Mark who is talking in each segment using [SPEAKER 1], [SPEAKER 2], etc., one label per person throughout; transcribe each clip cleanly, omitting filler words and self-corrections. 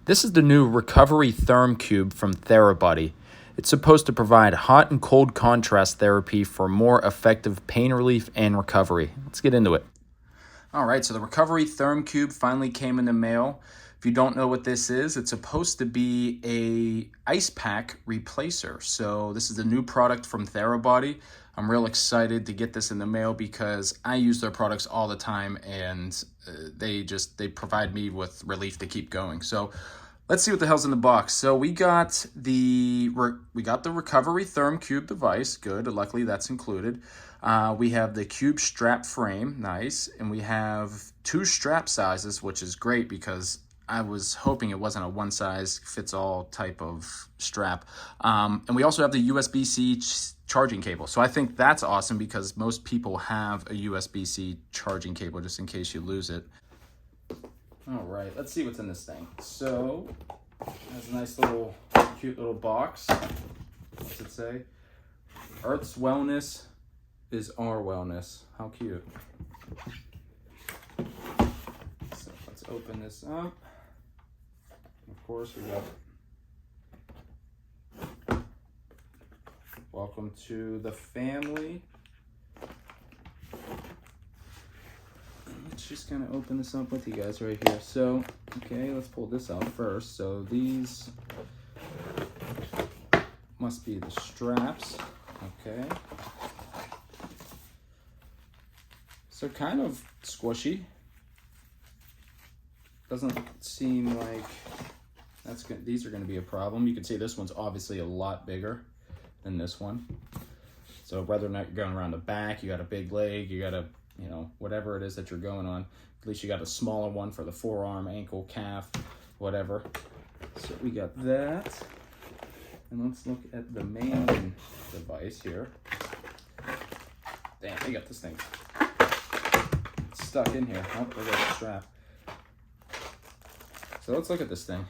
[SPEAKER 1] This is the new RecoveryTherm Cube from Therabody. It's supposed to provide hot and cold contrast therapy for more effective pain relief and recovery. Let's get into it. All right, so the RecoveryTherm Cube finally came in the mail. If you don't know what this is, it's supposed to be a ice pack replacer. So this is the new product from Therabody. I'm real excited to get this in the mail because I use their products all the time, and they provide me with relief to keep going. So let's see what the hell's in the box. So we got the RecoveryTherm Cube device. Good, luckily that's included. We have the Cube strap frame, nice, and we have 2 strap sizes, which is great because I was hoping it wasn't a one-size-fits-all type of strap. And we also have the USB-C charging cable. So I think that's awesome because most people have a USB-C charging cable just in case you lose it. All right, let's see what's in this thing. So it has a nice little, cute little box. What's it say? Earth's wellness is our wellness. How cute. So let's open this up. Of course, we got welcome to the family. Let's just kind of open this up with you guys right here. So, okay, let's pull this out first. So these must be the straps. Okay. So kind of squishy. Doesn't seem like that's good. These are going to be a problem. You can see this one's obviously a lot bigger than this one. So whether or not you're going around the back, you got a big leg, you got a, whatever it is that you're going on, at least you got a smaller one for the forearm, ankle, calf, whatever. So we got that. And let's look at the main device here. Damn, they got this thing stuck in here. Oh, look at the strap. So let's look at this thing.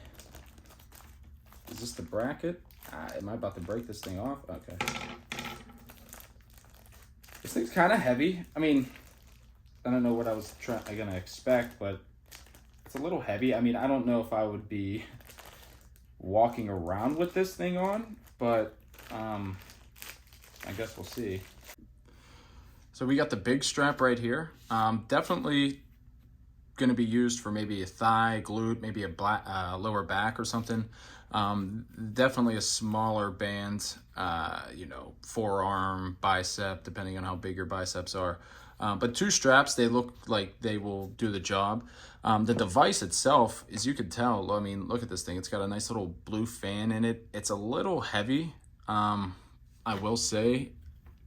[SPEAKER 1] Is this the bracket? Am I about to break this thing off? Okay. This thing's kind of heavy. I mean, I don't know what I was gonna expect, but it's a little heavy. I mean, I don't know if I would be walking around with this thing on, but I guess we'll see. So we got the big strap right here. Definitely going to be used for maybe a thigh, glute, maybe a lower back or something. Definitely a smaller band, forearm, bicep, depending on how big your biceps are. But 2 straps, they look like they will do the job. The device itself, as you can tell, I mean, look at this thing. It's got a nice little blue fan in it. It's a little heavy. I will say,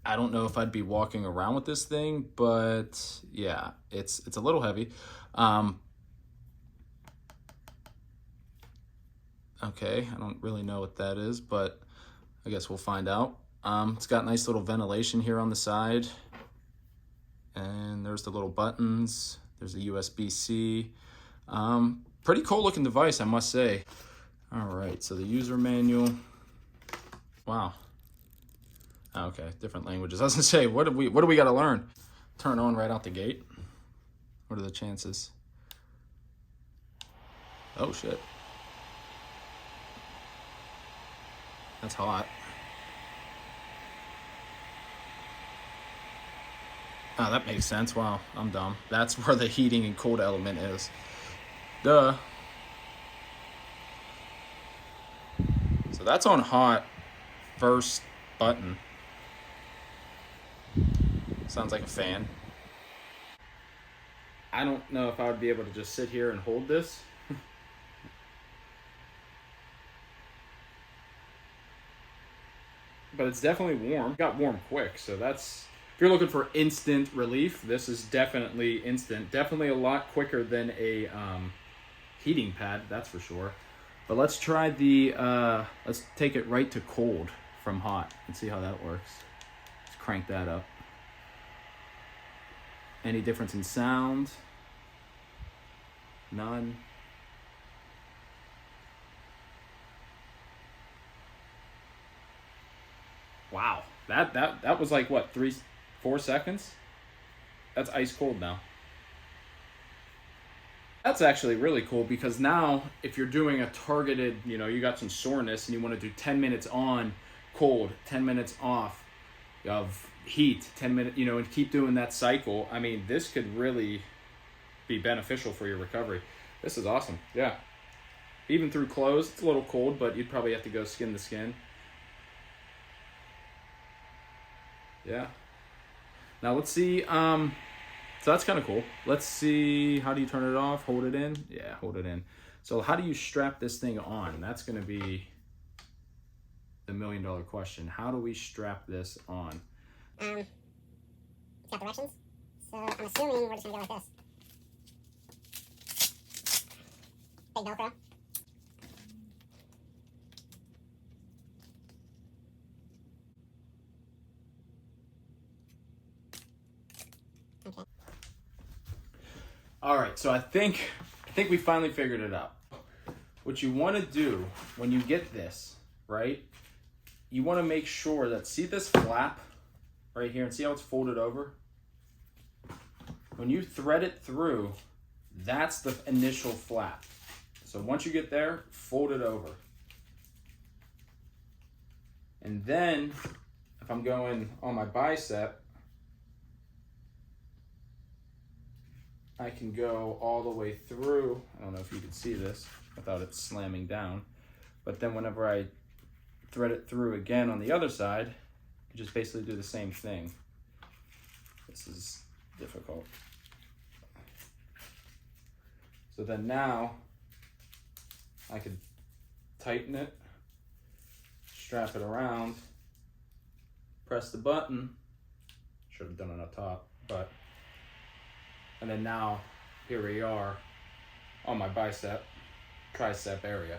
[SPEAKER 1] I don't know if I'd be walking around with this thing, but yeah, it's a little heavy. Okay, I don't really know what that is, but I guess we'll find out. It's got nice little ventilation here on the side. And there's the little buttons. There's the USB-C. Pretty cool looking device, I must say. All right, so the user manual. Wow. Okay, different languages. I was gonna say, what do we gotta learn? Turn on right out the gate. What are the chances? Oh shit. That's hot. Oh, that makes sense. Wow, I'm dumb. That's where the heating and cold element is. Duh. So that's on hot. First button. Sounds like a fan. I don't know if I would be able to just sit here and hold this. But it's definitely warm. Got warm quick, so that's... If you're looking for instant relief, this is definitely instant. Definitely a lot quicker than a heating pad, that's for sure. But let's try the... let's take it right to cold from hot and see how that works. Let's crank that up. Any difference in sound? None. Wow, that was like what, 3-4 seconds? That's ice cold now. That's actually really cool, because now if you're doing a targeted, you got some soreness and you want to do 10 minutes on cold, 10 minutes off of heat, 10 minutes, and keep doing that cycle. I mean, this could really be beneficial for your recovery. This is awesome. Yeah. Even through clothes, it's a little cold, but you'd probably have to go skin to skin. Yeah. Now let's see. So that's kind of cool. Let's see. How do you turn it off? Hold it in? Yeah, hold it in. So how do you strap this thing on? That's going to be the $1 million question. How do we strap this on?
[SPEAKER 2] It's got directions. So I'm assuming we're just going to go like this. Big Velcro. Okay.
[SPEAKER 1] All right, so I think we finally figured it out. What you want to do when you get this, right? You want to make sure that, see this flap right here, and see how it's folded over? When you thread it through, that's the initial flap. So once you get there, fold it over. And then if I'm going on my bicep, I can go all the way through. I don't know if you can see this without it slamming down. But then whenever I thread it through again on the other side, you just basically do the same thing. This is difficult. So then now I could tighten it, strap it around, press the button. Should have done it up top, but. And then now, here we are on my bicep, tricep area.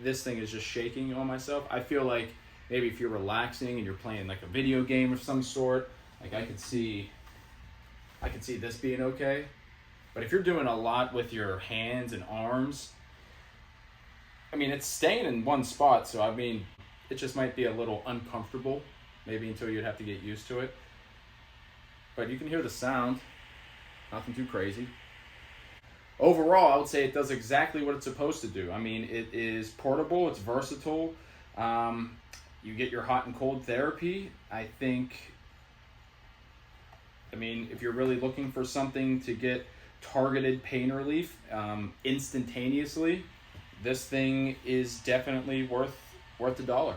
[SPEAKER 1] This thing is just shaking on myself. I feel like maybe if you're relaxing and you're playing like a video game of some sort, like I could see this being okay. But if you're doing a lot with your hands and arms, I mean, it's staying in one spot. So, I mean, it just might be a little uncomfortable, maybe until you'd have to get used to it. But you can hear the sound. Nothing too crazy. Overall, I would say it does exactly what it's supposed to do. I mean, it is portable, it's versatile. You get your hot and cold therapy. I mean, if you're really looking for something to get targeted pain relief instantaneously, this thing is definitely worth $1.